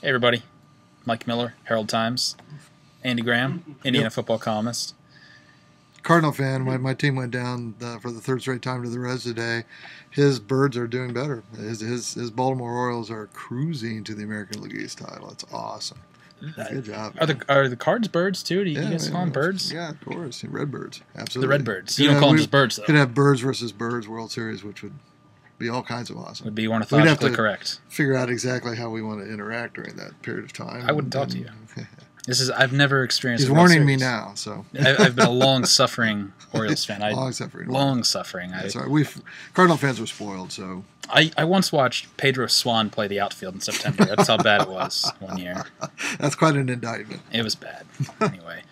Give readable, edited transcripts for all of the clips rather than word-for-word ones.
Hey everybody, Mike Miller, Herald Times, Andy Graham, Indiana football columnist. Cardinal fan. My team went down for the third straight time to the Reds today. His Birds are doing better. His Baltimore Orioles are cruising to the American League East title. It's awesome. Good job. Are the Cards birds too? Do you Yeah, guys call them birds? Yeah, of course. Redbirds. Absolutely. The Redbirds. You don't call them just birds though. Could have Birds versus Birds World Series, which would be all kinds of awesome. Would be ornithologically correct. Figure out exactly how we want to interact during that period of time. I wouldn't talk to you. I've never experienced. He's warning me now, so I've been a long-suffering Orioles fan. Long-suffering. Long-suffering. That's right. Cardinal fans were spoiled, so I once watched Pedro Swan play the outfield in September. That's how bad it was one year. That's quite an indictment. It was bad. Anyway,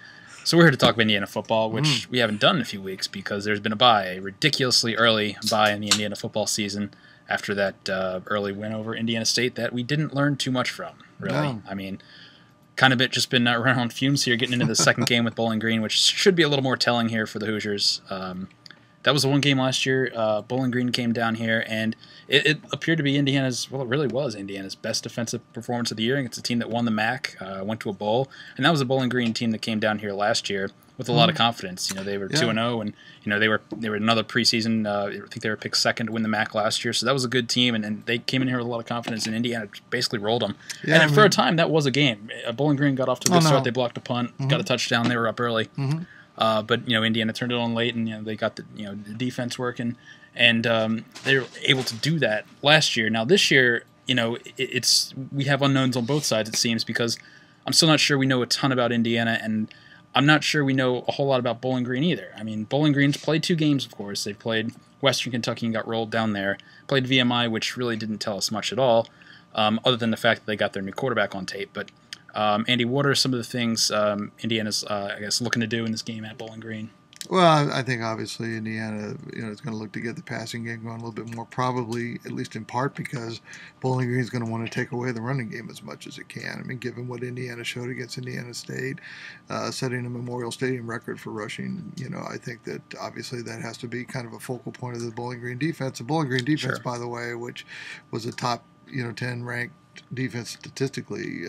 so we're here to talk about Indiana football, which we haven't done in a few weeks because there's been a ridiculously early bye in the Indiana football season after that early win over Indiana State that we didn't learn too much from, really. No. I mean, kind of just been running on fumes here, getting into the second game with Bowling Green, which should be a little more telling here for the Hoosiers. That was the one game last year. Bowling Green came down here, and it appeared to be it really was Indiana's best defensive performance of the year. It's a team that won the MAC, went to a bowl, and that was a Bowling Green team that came down here last year with a lot of confidence. They were 2-0, and they were another preseason. I think they were picked second to win the MAC last year, so that was a good team, and they came in here with a lot of confidence, and Indiana basically rolled them. Yeah, and for a time, that was a game. Bowling Green got off to a good start. They blocked a punt, got a touchdown. They were up early. But Indiana turned it on late, and they got the defense working, and they were able to do that last year. Now this year, we have unknowns on both sides, it seems, because I'm still not sure we know a ton about Indiana, and I'm not sure we know a whole lot about Bowling Green either. I mean, Bowling Green's played two games, of course. They've played Western Kentucky and got rolled down there. Played VMI, which really didn't tell us much at all, other than the fact that they got their new quarterback on tape. But Andy, what are some of the things Indiana's, looking to do in this game at Bowling Green? Well, I think obviously Indiana, is going to look to get the passing game going a little bit more, probably at least in part because Bowling Green is going to want to take away the running game as much as it can. I mean, given what Indiana showed against Indiana State, setting a Memorial Stadium record for rushing, I think that obviously that has to be kind of a focal point of the Bowling Green defense. The Bowling Green defense, by the way, which was a top, 10 ranked defense statistically.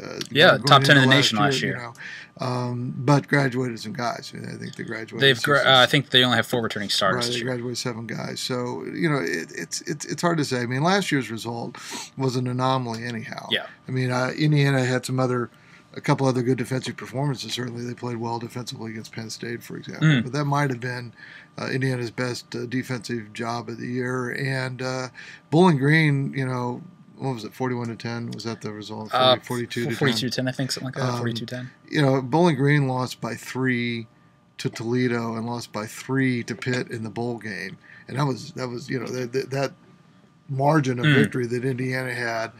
Top 10 in the nation last year. But graduated some guys. I think they graduated. I think they only have 4 returning starters. Right, they graduated 7 guys. So it's hard to say. I mean, last year's result was an anomaly anyhow. Yeah. I mean, Indiana had a couple other good defensive performances. Certainly, they played well defensively against Penn State, for example. But that might have been Indiana's best defensive job of the year. And Bowling Green, what was it, 41-10? Was that the result? 42-10? 42-10, I think, something like that. 42-10. Bowling Green lost by 3 to Toledo and lost by 3 to Pitt in the bowl game, and that was that margin of victory that Indiana had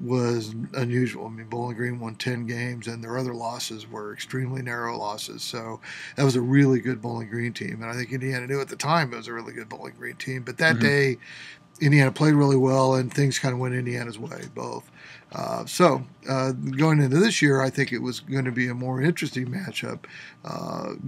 was unusual. I mean, Bowling Green won 10 games, and their other losses were extremely narrow losses. So that was a really good Bowling Green team, and I think Indiana knew at the time it was a really good Bowling Green team. But that day, Indiana played really well, and things kind of went Indiana's way, both. So going into this year, I think it was going to be a more interesting matchup,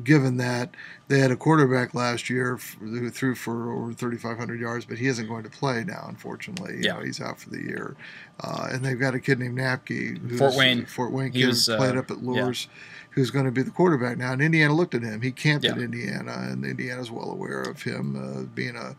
given that they had a quarterback last year who threw for over 3,500 yards, but he isn't going to play now, unfortunately. He's out for the year. And they've got a kid named Napke, who's Fort Wayne kid, played up at Lourdes, who's going to be the quarterback now. And Indiana looked at him. He camped at Indiana, and Indiana's well aware of him being a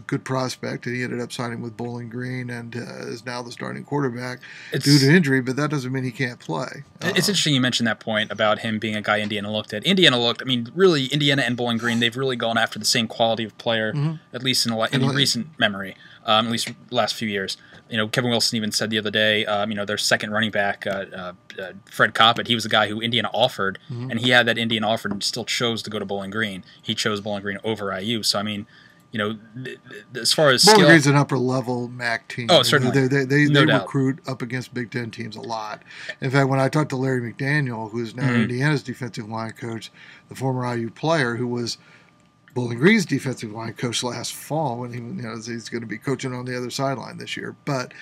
good prospect. And he ended up signing with Bowling Green and is now the starting quarterback due to injury, but that doesn't mean he can't play. It's interesting you mentioned that point about him being a guy Indiana looked at. I mean, really, Indiana and Bowling Green, they've really gone after the same quality of player, at least in recent memory, at least the last few years. Kevin Wilson even said the other day, their second running back, Fred Coppett, he was a guy who Indiana offered, and he had that Indiana offer and still chose to go to Bowling Green. He chose Bowling Green over IU. So, I mean, as far as Bowling Green's an upper-level MAC team. Oh, certainly. They recruit up against Big Ten teams a lot. In fact, when I talked to Larry McDaniel, who's now Indiana's defensive line coach, the former IU player who was Bowling Green's defensive line coach last fall when he's going to be coaching on the other sideline this year. But,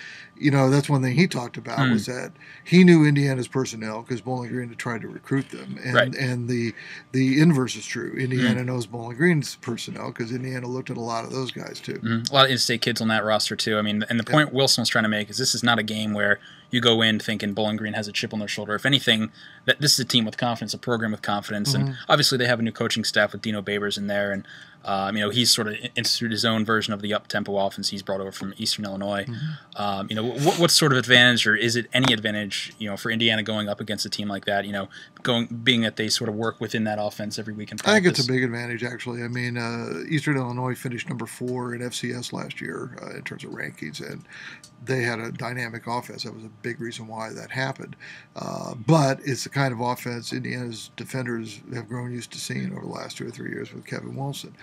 that's one thing he talked about was that he knew Indiana's personnel because Bowling Green had tried to recruit them, and the inverse is true. Indiana knows Bowling Green's personnel because Indiana looked at a lot of those guys too. A lot of in-state kids on that roster too. I mean, and the point Wilson was trying to make is this is not a game where you go in thinking Bowling Green has a chip on their shoulder. If anything, that this is a team with confidence, a program with confidence, and obviously they have a new coaching staff with Dino Babers in there, and he's sort of instituted his own version of the up-tempo offense he's brought over from Eastern Illinois. What sort of advantage, or is it any advantage, for Indiana going up against a team like that? Being that they sort of work within that offense every week in practice. I think it's a big advantage, actually. I mean, Eastern Illinois finished number 4 in FCS last year in terms of rankings, and they had a dynamic offense. That was a big reason why that happened. But it's the kind of offense Indiana's defenders have grown used to seeing over the last 2 or 3 years with Kevin Wilson.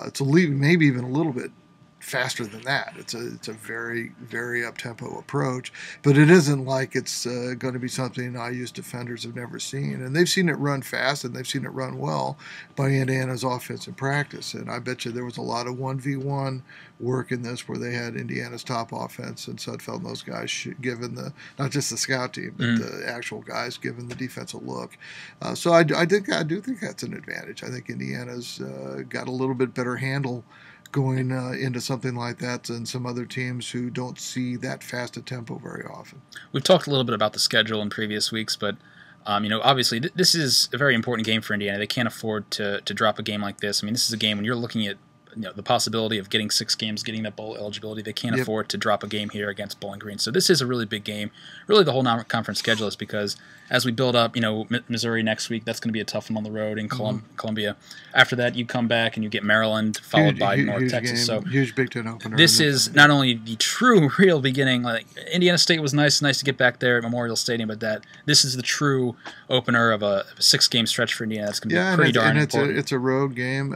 It's maybe even a little bit faster than that. It's a very, very up-tempo approach, but it isn't like it's going to be something IU's defenders have never seen. And they've seen it run fast, and they've seen it run well by Indiana's offense in practice. And I bet you there was a lot of 1v1 work in this where they had Indiana's top offense and Sudfeld and those guys given not just the scout team, but the actual guys given the defensive look. So I do think that's an advantage. I think Indiana's got a little bit better handle going into something like that than some other teams who don't see that fast a tempo very often. We've talked a little bit about the schedule in previous weeks, but obviously this is a very important game for Indiana. They can't afford to drop a game like this. I mean, this is a game when you're looking at the possibility of getting 6 games, getting that bowl eligibility. They can't afford to drop a game here against Bowling Green. So this is a really big game. Really, the whole non-conference schedule is because as we build up, Missouri next week, that's going to be a tough one on the road in Columbia. After that, you come back and you get Maryland, followed by North Texas. Game, so huge Big Ten opener. This is not only the true, real beginning. Like Indiana State was nice to get back there at Memorial Stadium, but this is the true opener of a 6-game stretch for Indiana. That's going to be pretty darn important. It's a road game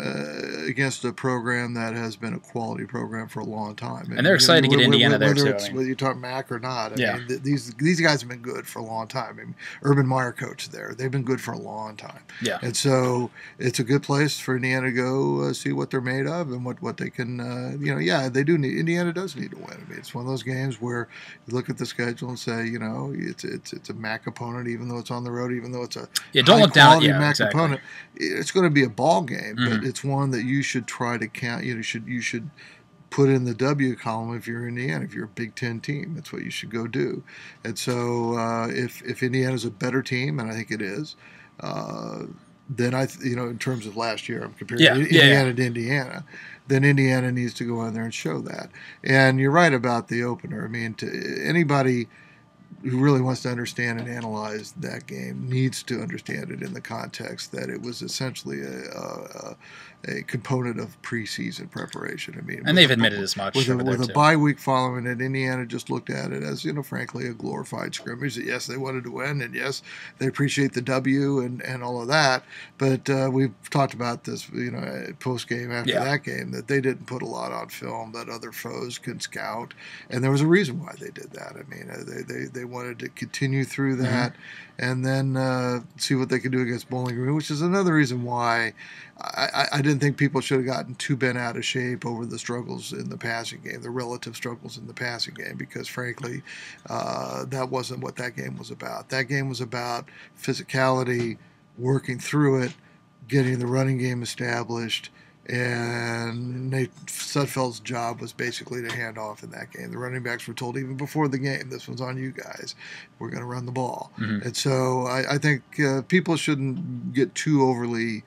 against a program that has been a quality program for a long time, and they're excited to get Indiana there too. Whether you talk MAC or not, I mean, these guys have been good for a long time. I mean, Urban Meyer coached there; they've been good for a long time. Yeah, and so it's a good place for Indiana to go see what they're made of and what they can. They do need. Indiana does need to win. I mean, it's one of those games where you look at the schedule and say, it's a MAC opponent, even though it's on the road, even though it's a don't look down at MAC opponent. It's going to be a ball game, but it's one that you should try to count. You should put in the W column if you're Indiana. If you're a Big Ten team, that's what you should go do. And so if Indiana's a better team, and I think it is, then in terms of last year, I'm comparing Indiana to Indiana. Then Indiana needs to go in there and show that. And you're right about the opener. I mean, to anybody who really wants to understand and analyze that game needs to understand it in the context that it was essentially a component of preseason preparation. I mean, and they've admitted as much. With a bye week following it, Indiana just looked at it as, frankly, a glorified scrimmage. That yes, they wanted to win, and yes, they appreciate the W and all of that. But we've talked about this, post game after that game, that they didn't put a lot on film that other foes could scout, and there was a reason why they did that. I mean, they wanted to continue through that and then see what they could do against Bowling Green, which is another reason why I didn't think people should have gotten too bent out of shape over the struggles in the passing game, the relative struggles in the passing game, because frankly, that wasn't what that game was about. That game was about physicality, working through it, getting the running game established, and Nate Sudfeld's job was basically to hand off in that game. The running backs were told even before the game, this one's on you guys. We're going to run the ball. And so I think people shouldn't get too overly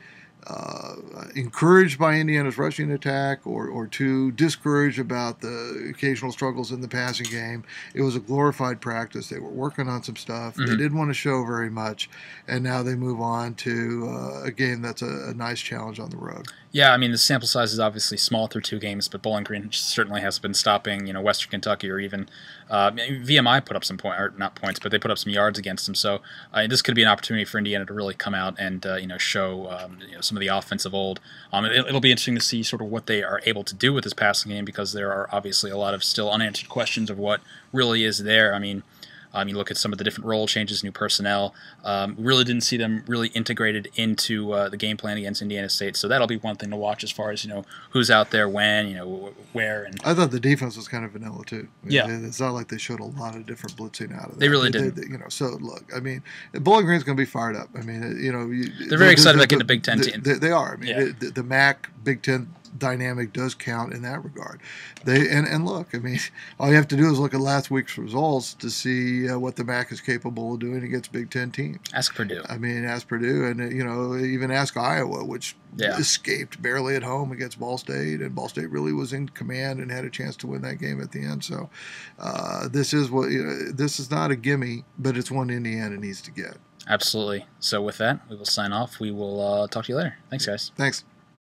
encouraged by Indiana's rushing attack or too discouraged about the occasional struggles in the passing game. It was a glorified practice. They were working on some stuff. They didn't want to show very much, and now they move on to a game that's a nice challenge on the road. Yeah, I mean, the sample size is obviously small through 2 games, but Bowling Green certainly has been stopping, Western Kentucky, or even VMI put up some not points, but they put up some yards against them. So this could be an opportunity for Indiana to really come out and show some of the offensive old. It'll be interesting to see sort of what they are able to do with this passing game, because there are obviously a lot of still unanswered questions of what really is there. I mean, You look at some of the different role changes, new personnel. Really didn't see them really integrated into the game plan against Indiana State. So that'll be one thing to watch as far as who's out there when, where. And I thought the defense was kind of vanilla too. Yeah. It's not like they showed a lot of different blitzing out of that. They really didn't. So look, I mean, Bowling Green's going to be fired up. I mean, they're very excited about getting a Big Ten team. They are. I mean, Yeah. the MAC Big Ten dynamic does count in that regard. And look, I mean, all you have to do is look at last week's results to see what the MAC is capable of doing against Big Ten teams. Ask Purdue. I mean, ask Purdue, and even ask Iowa, which escaped barely at home against Ball State, and Ball State really was in command and had a chance to win that game at the end. So this is not a gimme, but it's one Indiana needs to get. Absolutely. So with that, we will sign off. We will talk to you later. Thanks, guys. Thanks.